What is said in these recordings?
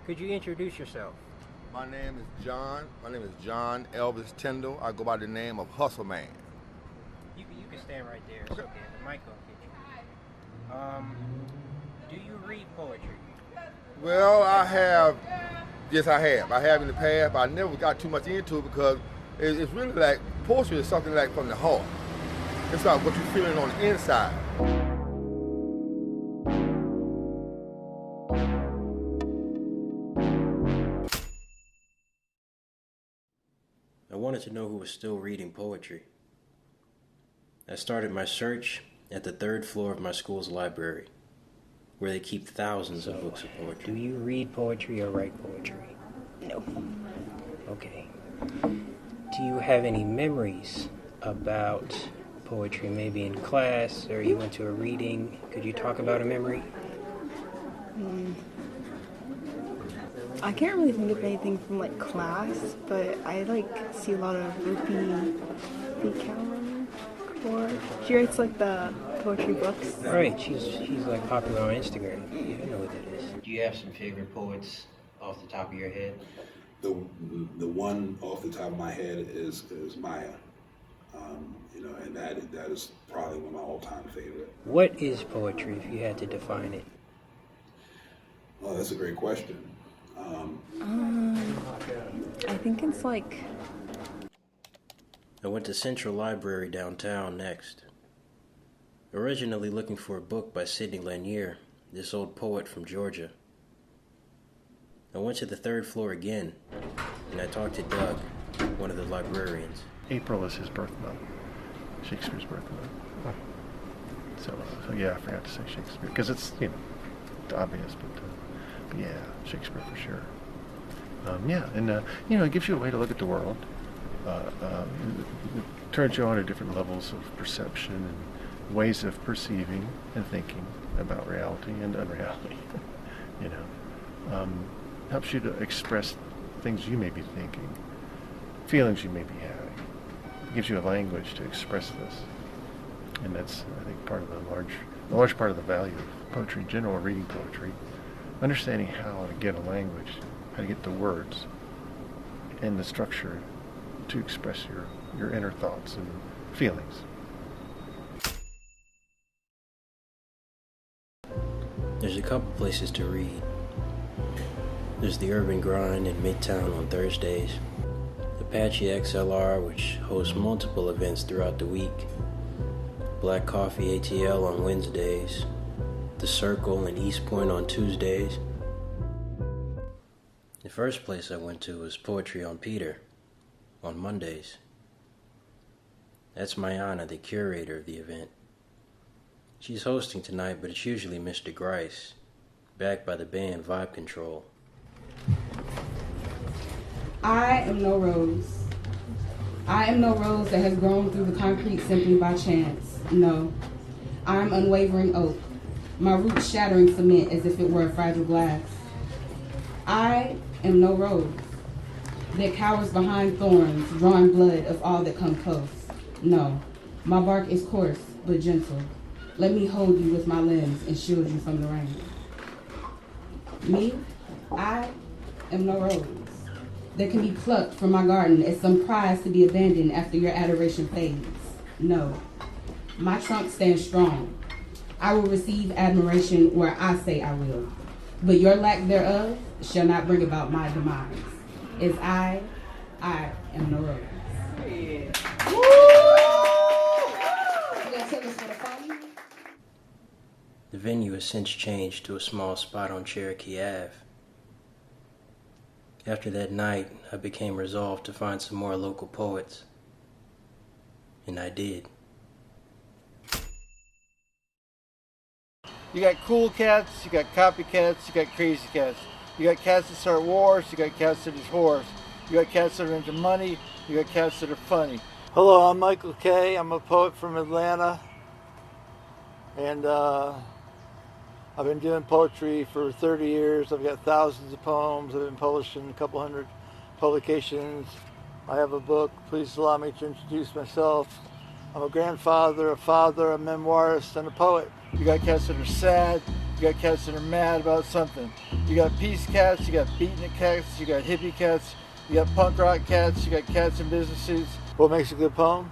Could you introduce yourself? My name is John. My name is John Elvis Tyndall. I go by the name of Hustle Man. You can stand right there. It's okay. The mic will get you. Do you read poetry? Well, I have. Yes, I have. I have in the past, but I never got too much into it because it's really like poetry is something like from the heart. It's like what you're feeling on the inside. I wanted to know who was still reading poetry. I started my search at the third floor of my school's library, where they keep thousands of books of poetry. Do you read poetry or write poetry? No. Okay. Do you have any memories about poetry, maybe in class, or you went to a reading? Could you talk about a memory? I can't really think of anything from like class, but I see a lot of Rupi Kaur. She writes like the poetry books. Right, she's like popular on Instagram. Yeah, I know what that is. Do you have some favorite poets off the top of your head? The one off the top of my head is Maya. And that is probably one of my all-time favorite. What is poetry if you had to define it? Oh, that's a great question. I think it's like... I went to Central Library downtown next. Originally looking for a book by Sidney Lanier, this old poet from Georgia. I went to the third floor again, and I talked to Doug, one of the librarians. April is his birth month, Shakespeare's birth month. So yeah, I forgot to say Shakespeare, because it's, obvious, but yeah, Shakespeare for sure. It gives you a way to look at the world. It turns you on to different levels of perception and ways of perceiving and thinking about reality and unreality. Helps you to express things you may be thinking, feelings you may be having. It gives you a language to express this, and that's, I think, part of the large part of the value of poetry in general, reading poetry, understanding how to get a language, how to get the words and the structure to express your inner thoughts and feelings. There's a couple places to read. There's the Urban Grind in Midtown on Thursdays, Apache XLR, which hosts multiple events throughout the week, Black Coffee ATL on Wednesdays, The Circle in East Point on Tuesdays. The first place I went to was Poetry on Peter on Mondays. That's Mayana, the curator of the event. She's hosting tonight, but it's usually Mr. Grice, backed by the band Vibe Control. I am no rose. I am no rose that has grown through the concrete simply by chance. No. I am unwavering oak, my roots shattering cement as if it were a fragile glass. I am no rose that cowers behind thorns, drawing blood of all that come close. No. My bark is coarse, but gentle. Let me hold you with my limbs and shield you from the rain. Me, I am no rose that can be plucked from my garden as some prize to be abandoned after your adoration fades. No. My trunk stands strong. I will receive admiration where I say I will, but your lack thereof shall not bring about my demise. As I am no rose. Yeah. The venue has since changed to a small spot on Cherokee Ave. After that night, I became resolved to find some more local poets. And I did. You got cool cats, you got copycats, you got crazy cats. You got cats that start wars, you got cats that is whores. You got cats that are into money, you got cats that are funny. Hello, I'm Michael Kay. I'm a poet from Atlanta. And I've been doing poetry for 30 years. I've got thousands of poems. I've been published in a couple hundred publications. I have a book. Please allow me to introduce myself. I'm a grandfather, a father, a memoirist, and a poet. You got cats that are sad, You got cats that are mad about something. You got peace cats, you got beatnik cats, you got hippie cats, you got punk rock cats, you got cats in business suits. What makes a good poem?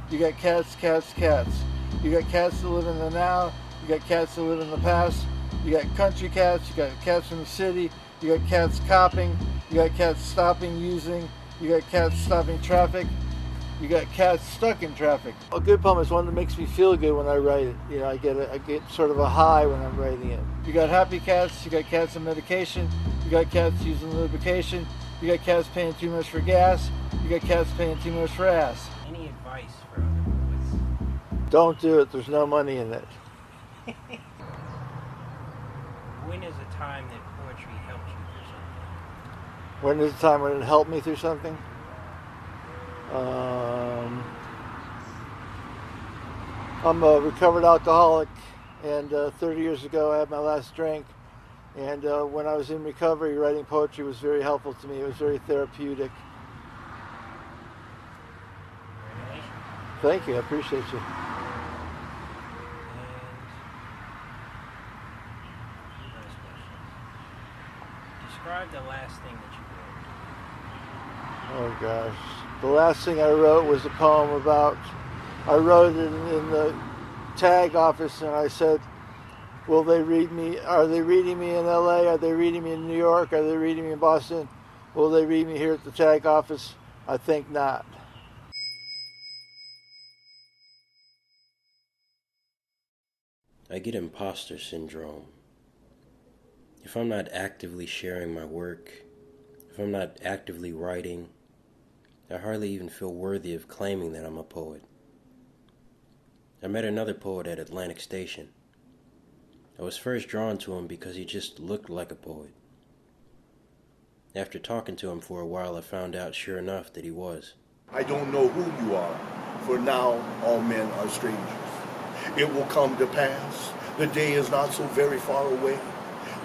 You got cats, cats, cats. You got cats that live in the now, you got cats that live in the past. You got country cats, you got cats from the city, you got cats copping, you got cats stopping, using, you got cats stopping traffic, you got cats stuck in traffic. A good poem is one that makes me feel good when I write it. You know, I get sort of a high when I'm writing it. You got happy cats, you got cats on medication, you got cats using lubrication, you got cats paying too much for gas, you got cats paying too much for ass. Any advice for other poets? Don't do it, there's no money in it. When is a time that poetry helped you through something? When is the time when it helped me through something? I'm a recovered alcoholic, and 30 years ago I had my last drink, and when I was in recovery, writing poetry was very helpful to me. It was very therapeutic. Thank you, I appreciate you. Describe the last thing that you Oh gosh. The last thing I wrote was a poem about, I wrote it in the tag office, and I said, will they read me? Are they reading me in LA? Are they reading me in New York? Are they reading me in Boston? Will they read me here at the tag office? I think not. I get imposter syndrome. If I'm not actively sharing my work, if I'm not actively writing, I hardly even feel worthy of claiming that I'm a poet. I met another poet at Atlantic Station. I was first drawn to him because he just looked like a poet. After talking to him for a while, I found out, sure enough, that he was. I don't know who you are, for now all men are strangers. It will come to pass. The day is not so very far away.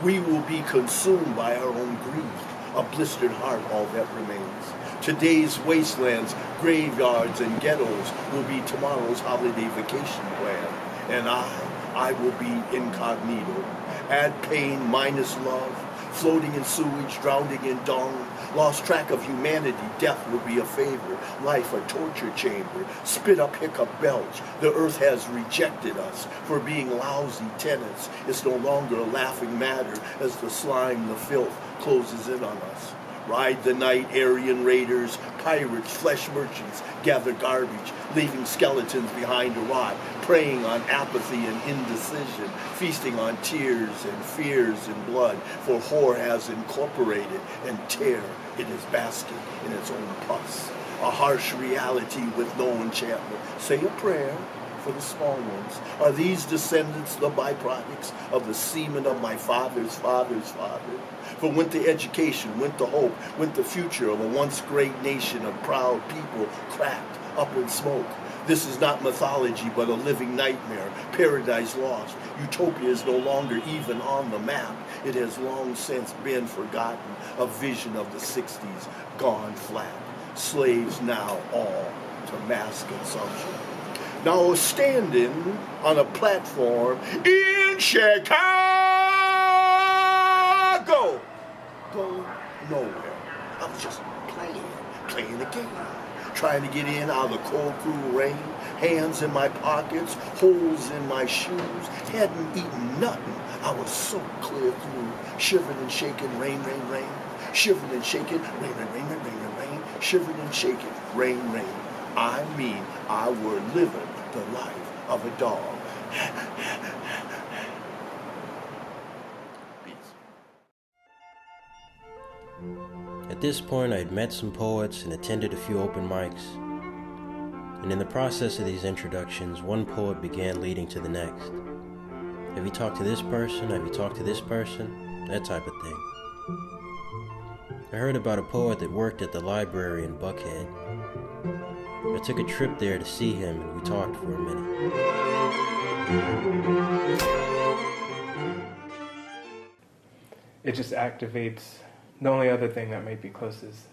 We will be consumed by our own grief, a blistered heart, all that remains. Today's wastelands, graveyards, and ghettos will be tomorrow's holiday vacation plan. And I will be incognito. Add pain minus love, floating in sewage, drowning in dung. Lost track of humanity, death will be a favor. Life a torture chamber, spit up, hiccup, belch. The earth has rejected us for being lousy tenants. It's no longer a laughing matter as the slime, the filth, closes in on us. Ride the night, Aryan raiders, pirates, flesh merchants, gather garbage, leaving skeletons behind to rot, preying on apathy and indecision, feasting on tears and fears and blood, for whore has incorporated, and terror, it is basking in its own pus. A harsh reality with no enchantment. Say a prayer for the small ones. Are these descendants the byproducts of the semen of my father's father's father? For went the education, went the hope, went the future of a once great nation of proud people cracked up in smoke. This is not mythology, but a living nightmare, paradise lost. Utopia is no longer even on the map. It has long since been forgotten, a vision of the 60s, gone flat. Slaves now all to mass consumption. Now standing on a platform in Chicago, going nowhere. I was just playing the game, trying to get in out of the cold, cruel rain, hands in my pockets, holes in my shoes, hadn't eaten nothing. I was so clear through, shivering and shaking, rain, rain, rain, shivering and shaking, rain, rain, rain, rain, rain, rain, shivering and shaking, rain, rain. I mean, I were living the life of a dog. At this point, I had met some poets and attended a few open mics. And in the process of these introductions, one poet began leading to the next. Have you talked to this person? Have you talked to this person? That type of thing. I heard about a poet that worked at the library in Buckhead. I took a trip there to see him, and we talked for a minute. It just activates. The only other thing that might be close is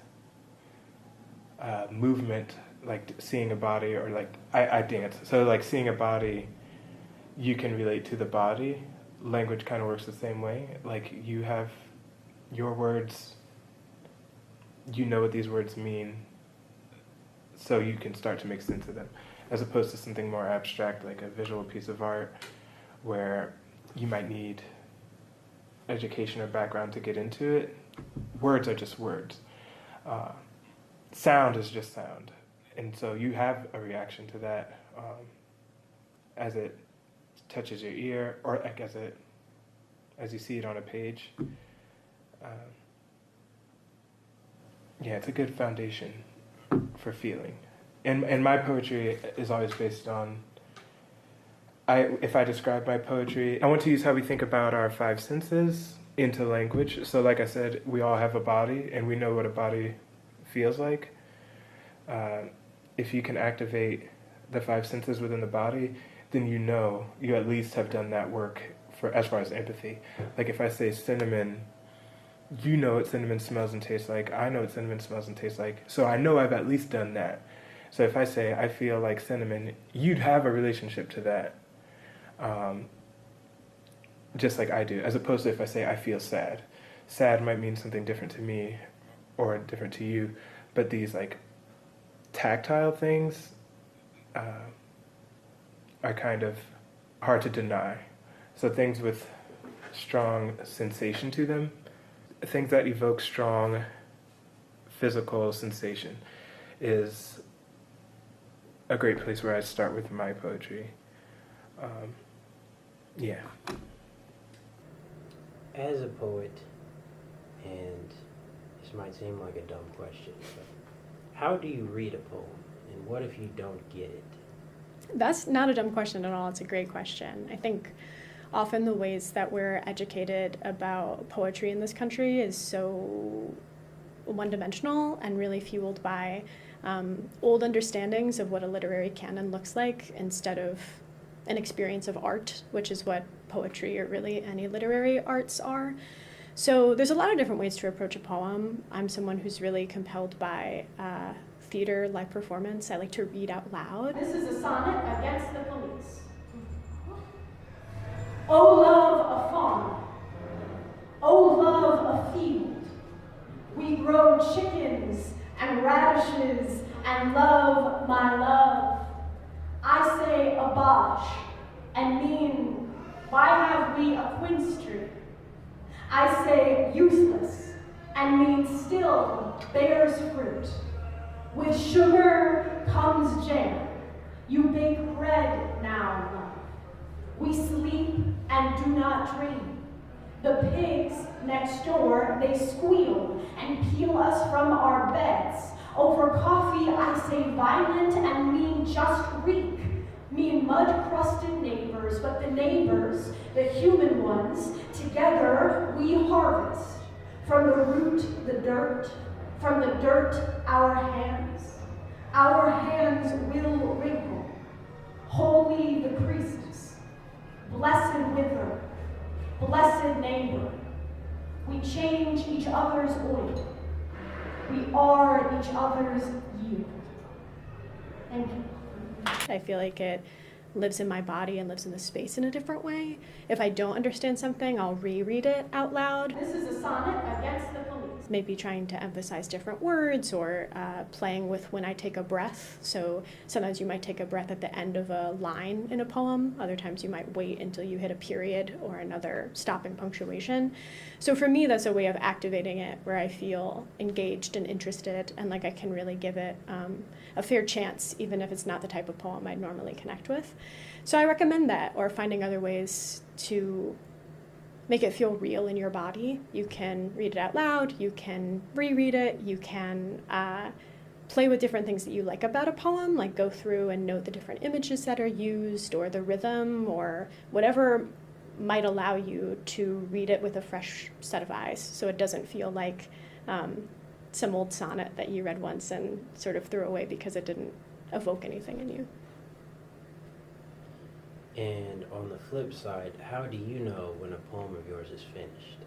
movement, like seeing a body, or like I dance. So like seeing a body you can relate to the body. Language kind of works the same way. Like, you have your words, you know what these words mean, so you can start to make sense of them, as opposed to something more abstract, like a visual piece of art, where you might need education or background to get into it. Words are just words. Sound is just sound. And so you have a reaction to that as it touches your ear, or like as you see it on a page. Yeah, it's a good foundation for feeling. And my poetry is always based on, if I describe my poetry, I want to use how we think about our five senses into language. So like I said, we all have a body, and we know what a body feels like. If you can activate the five senses within the body, then you know you at least have done that work for as far as empathy. Like if I say cinnamon, you know what cinnamon smells and tastes like. I know what cinnamon smells and tastes like. So I know I've at least done that. So if I say I feel like cinnamon, you'd have a relationship to that, just like I do, as opposed to if I say I feel sad. Sad might mean something different to me or different to you, but these like tactile things are kind of hard to deny. So things with strong sensation to them, things that evoke strong physical sensation, is a great place where I start with my poetry. Yeah. As a poet, and this might seem like a dumb question, but how do you read a poem, and what if you don't get it? That's not a dumb question at all. It's a great question. I think often the ways that we're educated about poetry in this country is so one-dimensional and really fueled by old understandings of what a literary canon looks like instead of an experience of art, which is what poetry or really any literary arts are. So there's a lot of different ways to approach a poem. I'm someone who's really compelled by theater, live performance. I like to read out loud. This is a sonnet against the police. O love a fawn, O love a field, we grow chickens and radishes and love my love. I say a bosh and mean, why have we a quince tree? I say useless and mean still bears fruit. With sugar comes jam, you bake bread now, love. We sleep and do not dream. The pigs next door, they squeal and peel us from our beds. Over coffee I say violent and mean just reek. Mean mud-crusted neighbors, but the neighbors, the human ones, together we harvest. From the root, the dirt, from the dirt, our hands. Our hands will wrinkle. Holy the priestess, blessed wither, blessed neighbor. We change each other's oil. We are each other's yield. Thank you. I feel like it lives in my body and lives in the space in a different way. If I don't understand something, I'll reread it out loud. This is a sonnet against the police. Maybe trying to emphasize different words or playing with when I take a breath. So sometimes you might take a breath at the end of a line in a poem. Other times you might wait until you hit a period or another stopping punctuation. So for me, that's a way of activating it where I feel engaged and interested and like I can really give it a fair chance, even if it's not the type of poem I'd normally connect with. So I recommend that, or finding other ways to make it feel real in your body. You can read it out loud, you can reread it, you can play with different things that you like about a poem, like go through and note the different images that are used, or the rhythm, or whatever might allow you to read it with a fresh set of eyes, so it doesn't feel like some old sonnet that you read once and sort of threw away because it didn't evoke anything in you. And on the flip side, how do you know when a poem of yours is finished?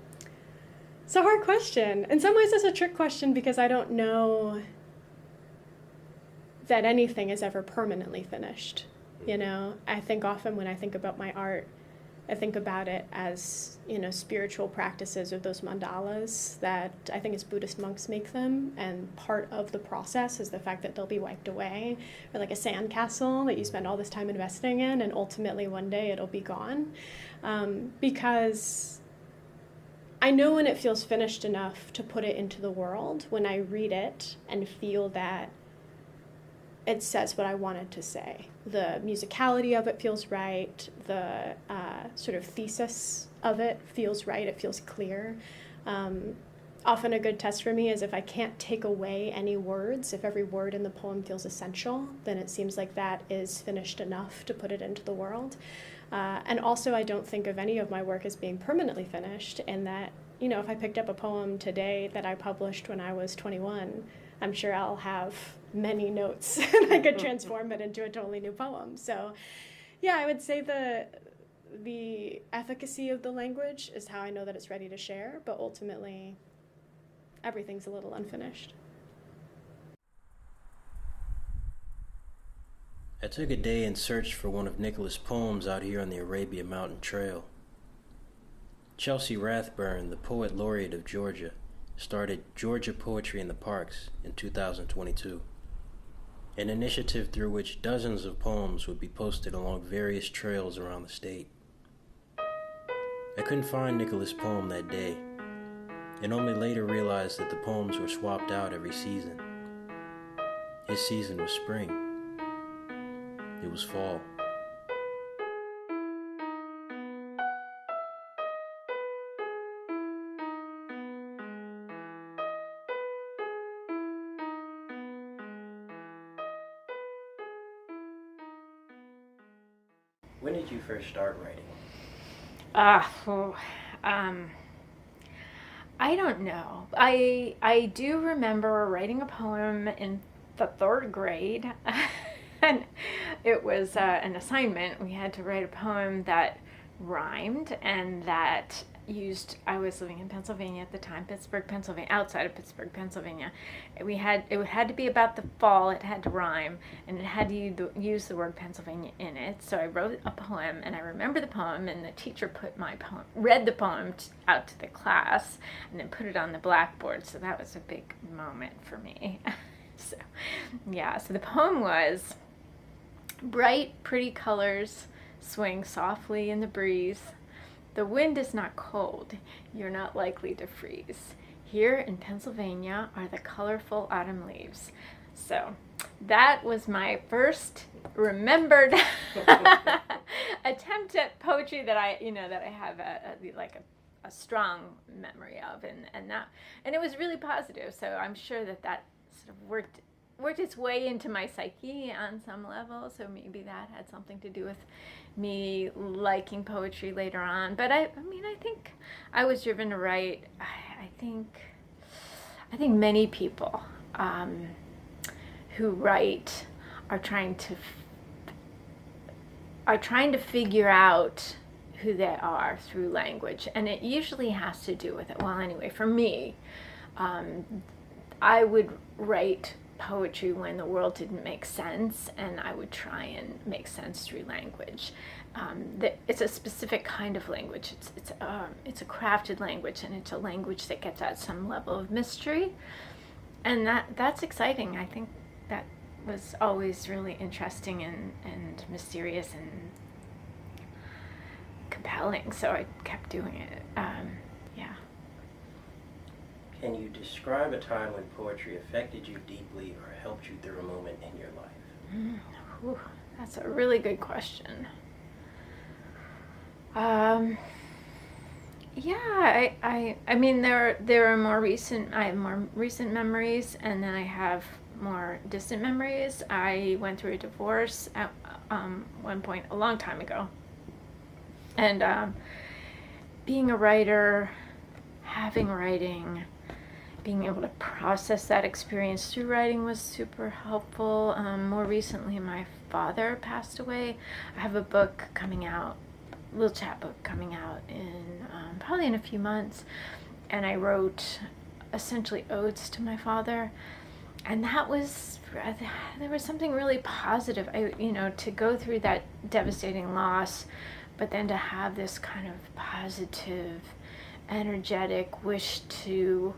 It's a hard question. In some ways, it's a trick question because I don't know that anything is ever permanently finished. You know, I think often when I think about my art, I think about it as, you know, spiritual practices of those mandalas that I think as Buddhist monks make them, and part of the process is the fact that they'll be wiped away, or like a sandcastle that you spend all this time investing in, and ultimately one day it'll be gone. Because I know when it feels finished enough to put it into the world, when I read it and feel that it says what I wanted to say. The musicality of it feels right. The sort of thesis of it feels right. It feels clear. Often a good test for me is if I can't take away any words, if every word in the poem feels essential, then it seems like that is finished enough to put it into the world. And also I don't think of any of my work as being permanently finished, in that, you know, if I picked up a poem today that I published when I was 21, I'm sure I'll have many notes and I could transform it into a totally new poem. So yeah, I would say the efficacy of the language is how I know that it's ready to share, but ultimately everything's a little unfinished. I took a day and searched for one of Nicholas' poems out here on the Arabia Mountain Trail. Chelsea Rathburn, the poet laureate of Georgia, started Georgia Poetry in the Parks in 2022, an initiative through which dozens of poems would be posted along various trails around the state. I couldn't find Nicholas' poem that day, and only later realized that the poems were swapped out every season. His season was spring. It was fall. When did you first start writing? I don't know. I do remember writing a poem in the 3rd grade, and it was an assignment. We had to write a poem that rhymed and that used, I was living in Pennsylvania at the time, Pittsburgh, Pennsylvania, outside of Pittsburgh, Pennsylvania. It had to be about the fall, it had to rhyme, and it had to use the word Pennsylvania in it. So I wrote a poem, and I remember the poem, and the teacher read the poem out to the class, and then put it on the blackboard. So that was a big moment for me. So the poem was: bright, pretty colors swing softly in the breeze. The wind is not cold, you're not likely to freeze. Here in Pennsylvania are the colorful autumn leaves. So that was my first remembered attempt at poetry that I have a strong memory of, and it was really positive. So I'm sure that sort of worked its way into my psyche on some level, so maybe that had something to do with me liking poetry later on. But I think I was driven to write. I think many people who write are trying to figure out who they are through language, and it usually has to do with it. Well, anyway, for me, I would write poetry when the world didn't make sense, and I would try and make sense through language. It's a specific kind of language. It's a crafted language, and it's a language that gets at some level of mystery, and that's exciting. I think that was always really interesting and mysterious and compelling, so I kept doing it. Can you describe a time when poetry affected you deeply or helped you through a moment in your life? That's a really good question. There are more recent. I have more recent memories, and then I have more distant memories. I went through a divorce at one point a long time ago, and being a writer, having writing, being able to process that experience through writing was super helpful. More recently, my father passed away. I have a book coming out, little chapbook coming out in probably in a few months, and I wrote essentially odes to my father, And that was, there was something really positive, to go through that devastating loss, but then to have this kind of positive, energetic wish to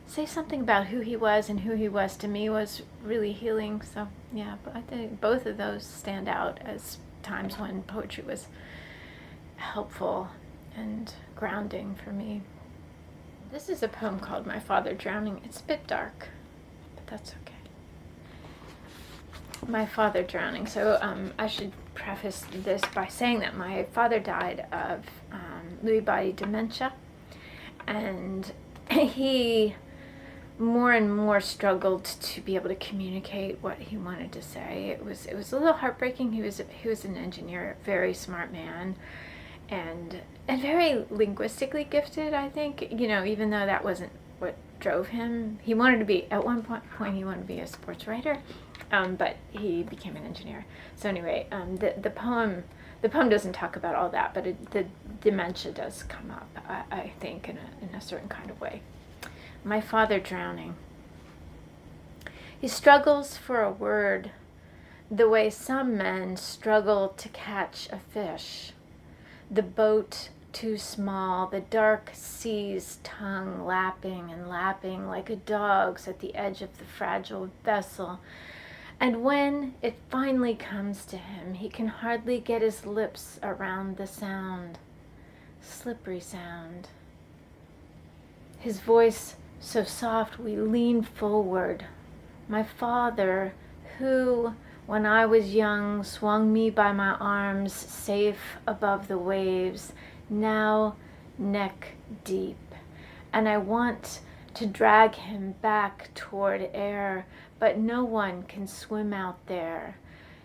say something about who he was and who he was to me was really healing. So yeah, but I think both of those stand out as times when poetry was helpful and grounding for me. This is a poem called My Father Drowning. It's a bit dark, but that's okay. My Father Drowning. So I should preface this by saying that my father died of Lewy body dementia, and he more and more struggled to be able to communicate what he wanted to say. It was a little heartbreaking. He was an engineer, very smart man, and very linguistically gifted, I think. Even though that wasn't what drove him. He wanted to be, at one point he wanted to be a sports writer, but he became an engineer. So anyway, the poem doesn't talk about all that, but the dementia does come up, I think, in a certain kind of way. My Father Drowning. He struggles for a word the way some men struggle to catch a fish. The boat too small, the dark sea's tongue lapping and lapping like a dog's at the edge of the fragile vessel. And when it finally comes to him, he can hardly get his lips around the sound. Slippery sound. His voice so soft we lean forward. My father, who, when I was young, swung me by my arms safe above the waves, now neck deep. And I want to drag him back toward air, but no one can swim out there.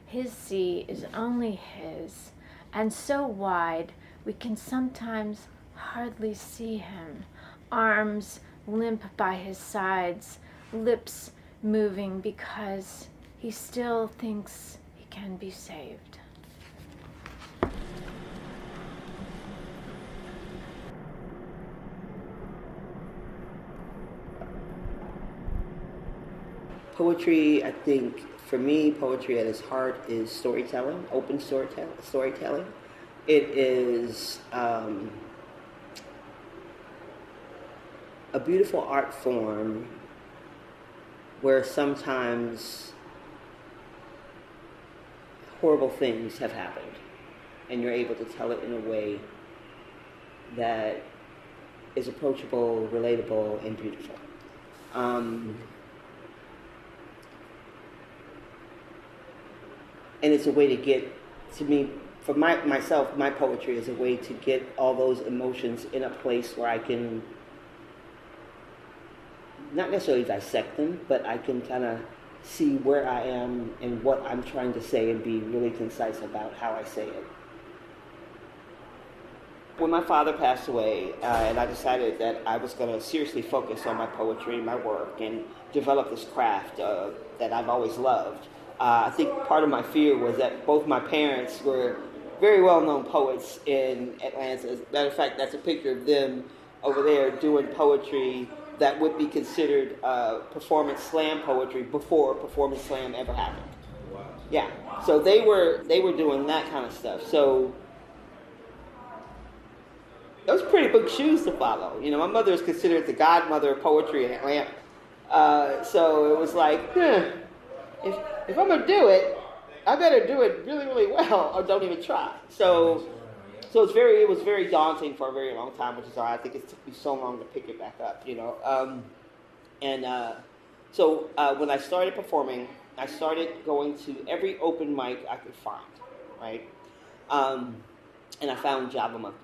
His sea is only his, and so wide we can sometimes hardly see him. Arms limp by his sides, lips moving because he still thinks he can be saved. Poetry, I think, for me, poetry at its heart is storytelling, open storytelling. It is a beautiful art form where sometimes horrible things have happened, and you're able to tell it in a way that is approachable, relatable, and beautiful. And it's a way to get, to me, for myself, my poetry is a way to get all those emotions in a place where I can not necessarily dissect them, but I can kind of see where I am and what I'm trying to say and be really concise about how I say it. When my father passed away, and I decided that I was going to seriously focus on my poetry, my work, and develop this craft that I've always loved, I think part of my fear was that both my parents were very well-known poets in Atlanta. As a matter of fact, that's a picture of them over there doing poetry that would be considered performance slam poetry before performance slam ever happened. Wow. Yeah, so they were doing that kind of stuff. So those pretty big shoes to follow. You know, my mother is considered the godmother of poetry in Atlanta. So it was like, if I'm gonna do it, I better do it really, really well, or don't even try. So it was very daunting for a very long time, which is why I think it took me so long to pick it back up. You know, so when I started performing, I started going to every open mic I could find, right? And I found Java Monkey.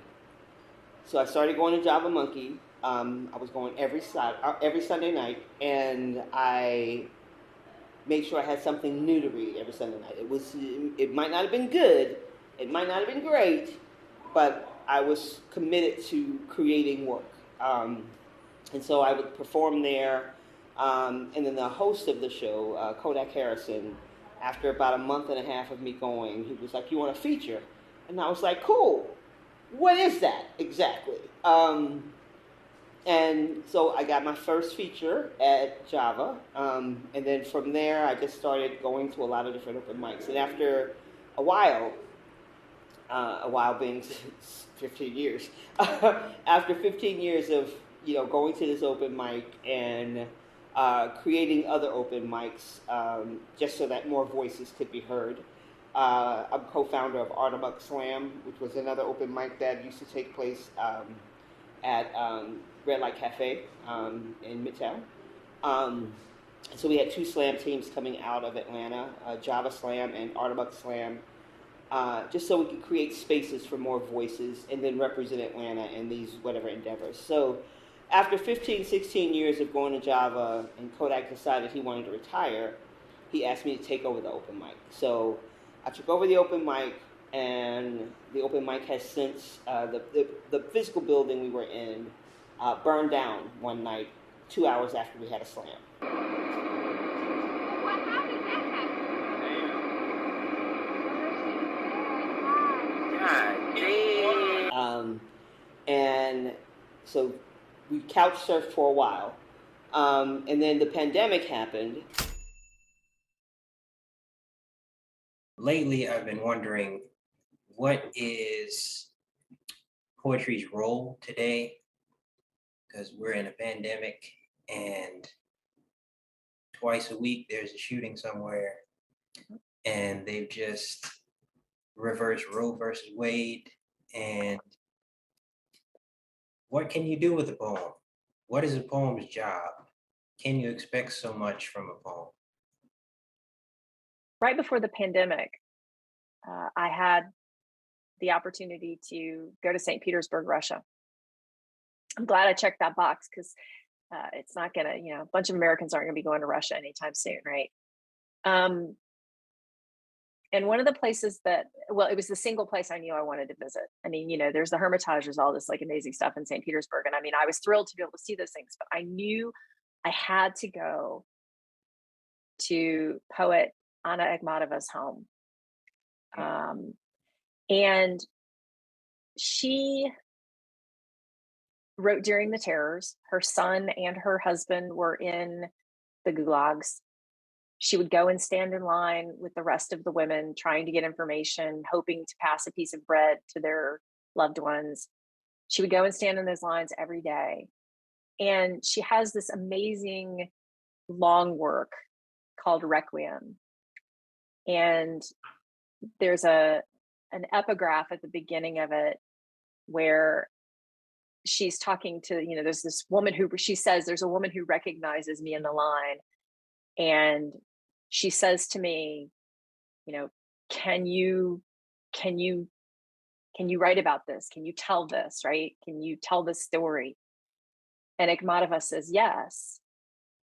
So I started going to Java Monkey. I was going every Sunday night, and I made sure I had something new to read every Sunday night. It might not have been good, it might not have been great, but I was committed to creating work. And so I would perform there, and then the host of the show, Kodak Harrison, after about a month and a half of me going, he was like, "You want a feature?" And I was like, "Cool. What is that exactly?" And so I got my first feature at Java, and then from there I just started going to a lot of different open mics. And after a while being 15 years, after 15 years of going to this open mic and creating other open mics, just so that more voices could be heard. I'm co-founder of Artemuck Slam, which was another open mic that used to take place at Red Light Cafe in Midtown. So we had two slam teams coming out of Atlanta, Java Slam and Artemuck Slam, just so we could create spaces for more voices and then represent Atlanta in these whatever endeavors. So after 15, 16 years of going to Java and Kodak decided he wanted to retire, he asked me to take over the open mic. So I took over the open mic, and the open mic has since, the physical building we were in burned down one night, 2 hours after we had a slam. And so we couch surfed for a while, and then the pandemic happened. Lately, I've been wondering, what is poetry's role today? Because we're in a pandemic, and twice a week there's a shooting somewhere, and they've just reversed Roe versus Wade. And what can you do with a poem? What is a poem's job? Can you expect so much from a poem? Right before the pandemic, I had the opportunity to go to St. Petersburg, Russia. I'm glad I checked that box because it's not gonna, a bunch of Americans aren't gonna be going to Russia anytime soon, right? And one of the places that, it was the single place I knew I wanted to visit. I mean, there's the Hermitage, there's all this like amazing stuff in St. Petersburg. And I mean, I was thrilled to be able to see those things, but I knew I had to go to poet Anna Akhmatova's home. And she wrote during the terrors. Her son and her husband were in the gulags. She would go and stand in line with the rest of the women trying to get information, hoping to pass a piece of bread to their loved ones. She would go and stand in those lines every day. And she has this amazing long work called Requiem. And there's an epigraph at the beginning of it where she's talking to, there's this woman who, she says, there's a woman who recognizes me in the line. And she says to me, can you write about this? Can you tell this, right? Can you tell this story? And Akhmatova says, yes.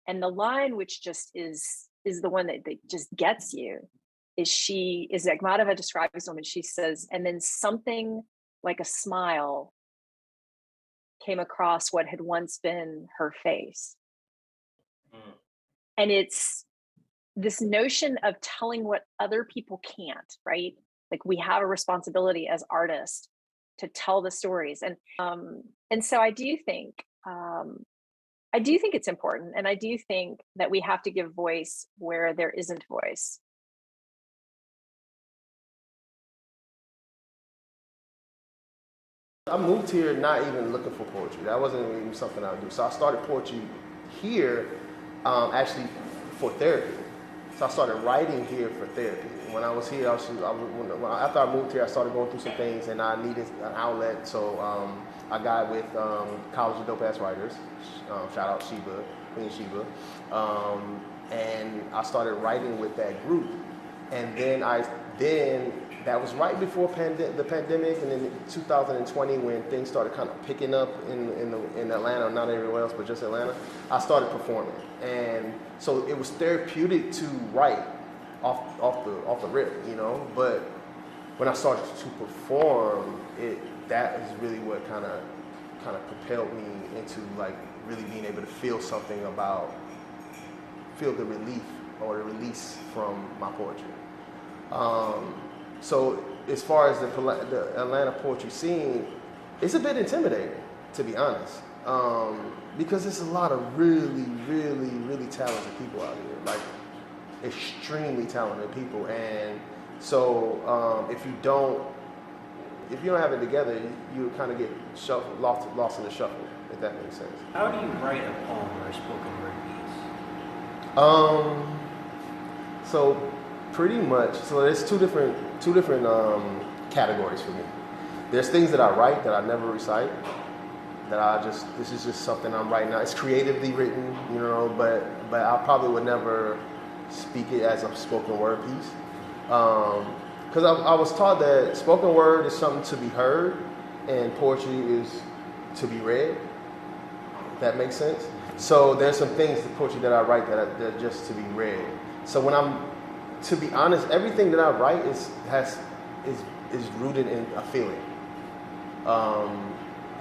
And the line, which just is the one that just gets you, is Akhmatova describes this woman. She says, and then something like a smile came across what had once been her face. And it's this notion of telling what other people can't, right? Like we have a responsibility as artists to tell the stories. And so I do think it's important. And I do think that we have to give voice where there isn't voice. I moved here not even looking for poetry. That wasn't even something I would do. So I started poetry here actually for therapy. So I started writing here for therapy. When I was here, after I moved here, I started going through some things and I needed an outlet. So I got with College of Dope Ass Writers. Shout out Sheba, Queen Sheba. And I started writing with that group. And then that was right before the pandemic, and then 2020 when things started kind of picking up in Atlanta, not everywhere else, but just Atlanta, I started performing. And so it was therapeutic to write off the rip, but when I started to perform, that is really what kind of propelled me into like really being able to feel the relief or the release from my poetry. So as far as the Atlanta poetry scene, it's a bit intimidating, to be honest. because there's a lot of really, really, really talented people out here, like extremely talented people. And so if you don't have it together, you kind of get shuffled, lost in the shuffle, if that makes sense. How do you write a poem or a spoken word piece? So pretty much, so there's two different categories for me. There's things that I write that I never recite, this is just something I'm writing now. It's creatively written, but I probably would never speak it as a spoken word piece. Because I was taught that spoken word is something to be heard and poetry is to be read. If that makes sense. So there's some things, the poetry that I write that are just to be read. So to be honest, everything that I write is rooted in a feeling.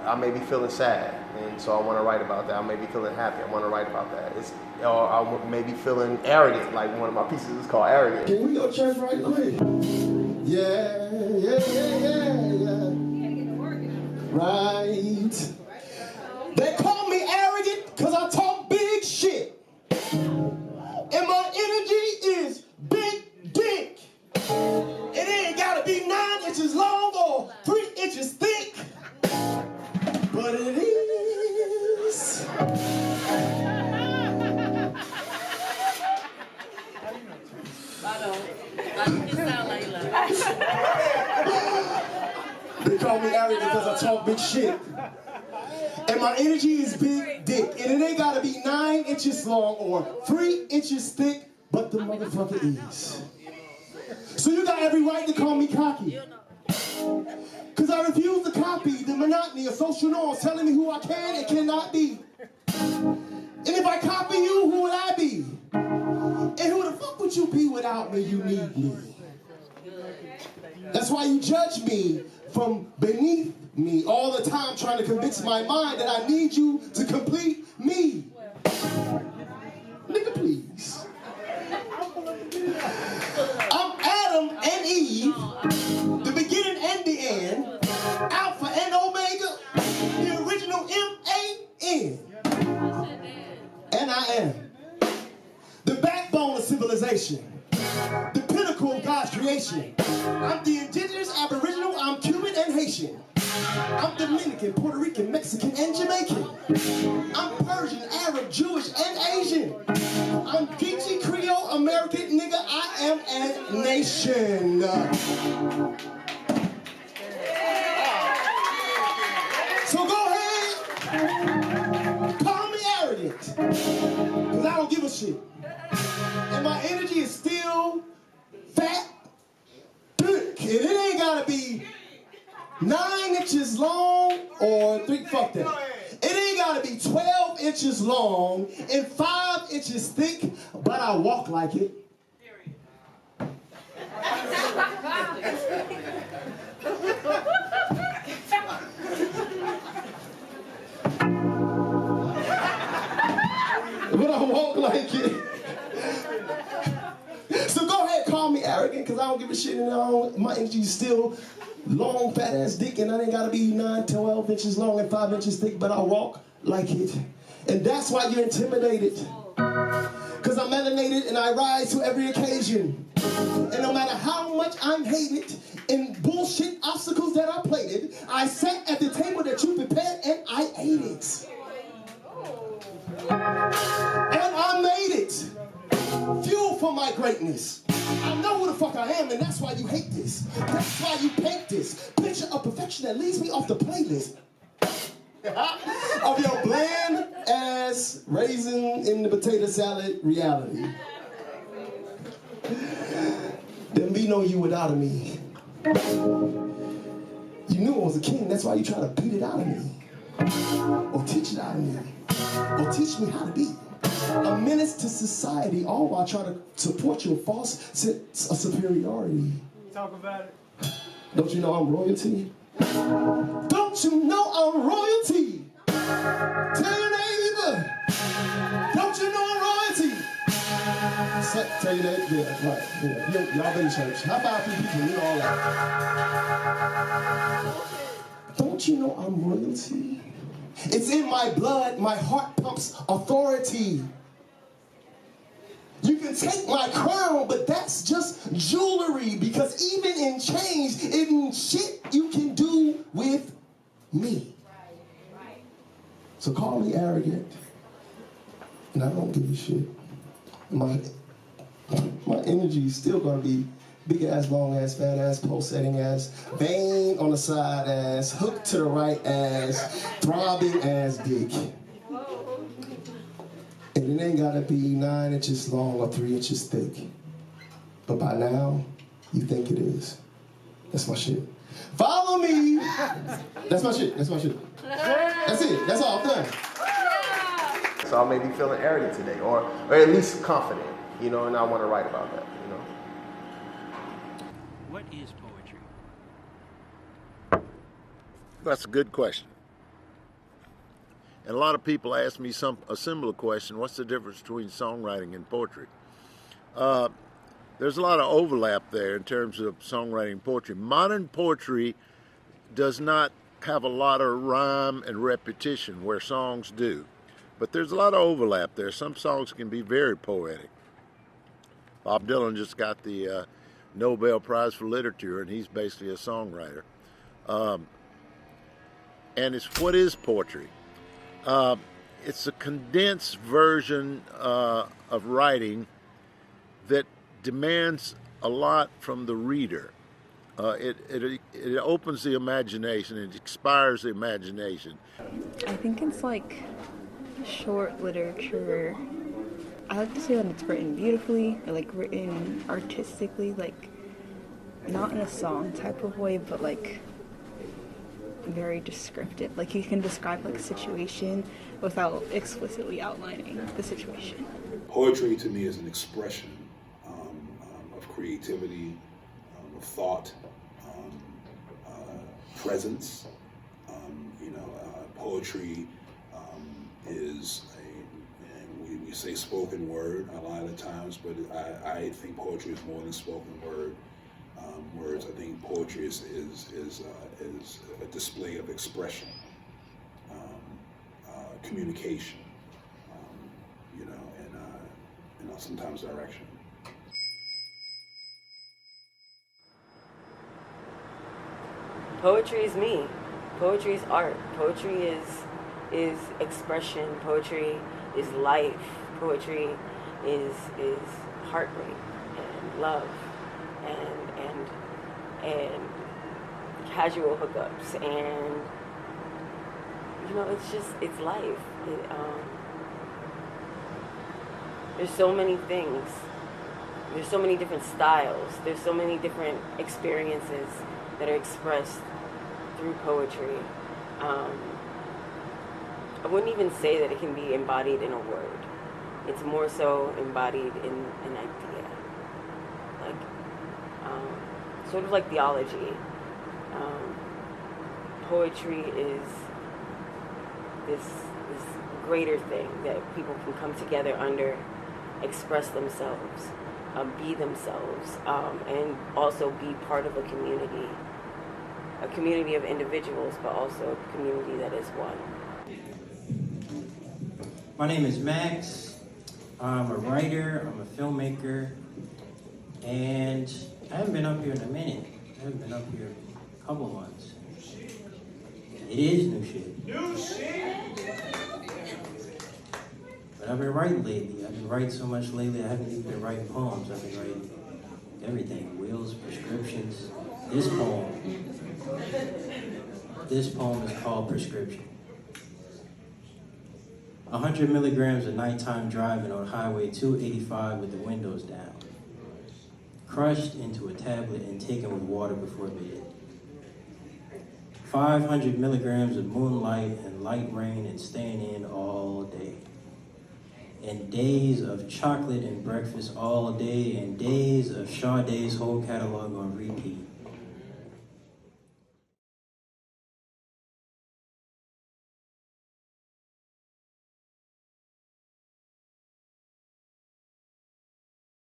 I may be feeling sad, and so I want to write about that. I may be feeling happy. I want to write about that. Or I may be feeling arrogant, like one of my pieces is called Arrogant. Can we go church right quick? Yeah. Right. They call me arrogant because I talk big shit. And my energy is big dick. It ain't gotta be 9 inches long or 3 inches thick. But it is. They call me arrogant because I talk big shit. And my energy is big dick. And it ain't gotta be 9 inches long or 3 inches thick, but the motherfucker is. So you got every right to call me cocky. Because I refuse to copy the monotony of social norms telling me who I can and cannot be. And if I copy you, who would I be? And who the fuck would you be without me? You need me. That's why you judge me from beneath me all the time, trying to convince my mind that I need you to complete me. Nigga, please. I'm Adam and Eve, the beginning and the end, Alpha and Omega, the original M-A-N. And I am the backbone of civilization, the pinnacle of God's creation. I'm the indigenous, aboriginal, I'm Cuban and Haitian. I'm Dominican, Puerto Rican, Mexican, and Jamaican. I'm Persian, Arab, Jewish, and Asian. I'm Geechee, Creole, American, nigga, I am a nation. So go ahead, call me arrogant, because I don't give a shit. And my energy is still fat, thick, and it ain't gotta be 9 inches long or 3, fuck that. It ain't gotta be 12 inches long and 5 inches thick, but I walk like it. But I walk like it. So go ahead, call me arrogant, because I don't give a shit, and my energy is still long, fat ass dick, and I ain't gotta be 9, 12 inches long and 5 inches thick, but I walk like it. And that's why you're intimidated. Because I'm melanated and I rise to every occasion. And no matter how much I'm hated and bullshit obstacles that I plated, I sat at the table that you prepared and I ate it. And I made it. Fuel for my greatness. I know who the fuck I am, and that's why you hate this. That's why you paint this picture of perfection that leads me off the playlist of your bland ass raisin in the potato salad reality. There be no you without me. You knew I was a king, that's why you try to beat it out of me. Or teach it out of me. Or teach me how to be a menace to society, all while trying to support your false sense of superiority. Talk about it. Don't you know I'm royalty? Don't you know I'm royalty? Tell your neighbor. Don't you know I'm royalty? Tell your neighbor, yeah, right. Yeah. Y'all been in church. How about a few people? You know all that. Don't you know I'm royalty? It's in my blood. My heart pumps authority. You can take my crown, but that's just jewelry, because even in change, in shit you can do with me. So call me arrogant, and I don't give a shit. My energy is still gonna be big ass, long ass, fat ass, pulsating ass, vein on the side ass, hook to the right ass, throbbing ass dick. And it ain't gotta be 9 inches long or 3 inches thick. But by now, you think it is. That's my shit. Follow me! That's my shit, that's my shit. That's it, that's all, I'm done. So I may be feeling arrogant today, or at least confident, you know, and I want to write about that, you know. What is poetry? That's a good question. And a lot of people ask me a similar question: what's the difference between songwriting and poetry? There's a lot of overlap there in terms of songwriting and poetry. Modern poetry does not have a lot of rhyme and repetition where songs do. But there's a lot of overlap there. Some songs can be very poetic. Bob Dylan just got the Nobel Prize for Literature, and he's basically a songwriter. And what is poetry? It's a condensed version of writing that demands a lot from the reader. It opens the imagination, it inspires the imagination. I think it's like short literature. I like to say that it's written beautifully, or like written artistically, like not in a song type of way, but like very descriptive. Like you can describe like a situation without explicitly outlining the situation. Poetry to me is an expression of creativity, of thought, presence. Poetry is we say spoken word a lot of times, but I think poetry is more than spoken word. Words. I think poetry is a display of expression, communication, and sometimes direction. Poetry is me. Poetry is art. Poetry is expression. Poetry is life. Poetry is heartbreak and love and casual hookups, and it's life. There's so many things. There's so many different styles. There's so many different experiences that are expressed through poetry. I wouldn't even say that it can be embodied in a word. It's more so embodied in an idea, sort of like theology. Poetry is this greater thing that people can come together under, express themselves, be themselves, and also be part of a community of individuals, but also a community that is one. My name is Max. I'm a writer, I'm a filmmaker, and I haven't been up here in a minute. I haven't been up here a couple months. It is new shit. New shit! But I've been writing lately. I've been writing so much lately, I haven't even been writing poems. I've been writing everything, wills, prescriptions. This poem is called Prescription. 100 milligrams of nighttime driving on Highway 285 with the windows down. Crushed into a tablet and taken with water before bed. 500 milligrams of moonlight and light rain and staying in all day. And days of chocolate and breakfast all day, and days of Sade's whole catalog on repeat.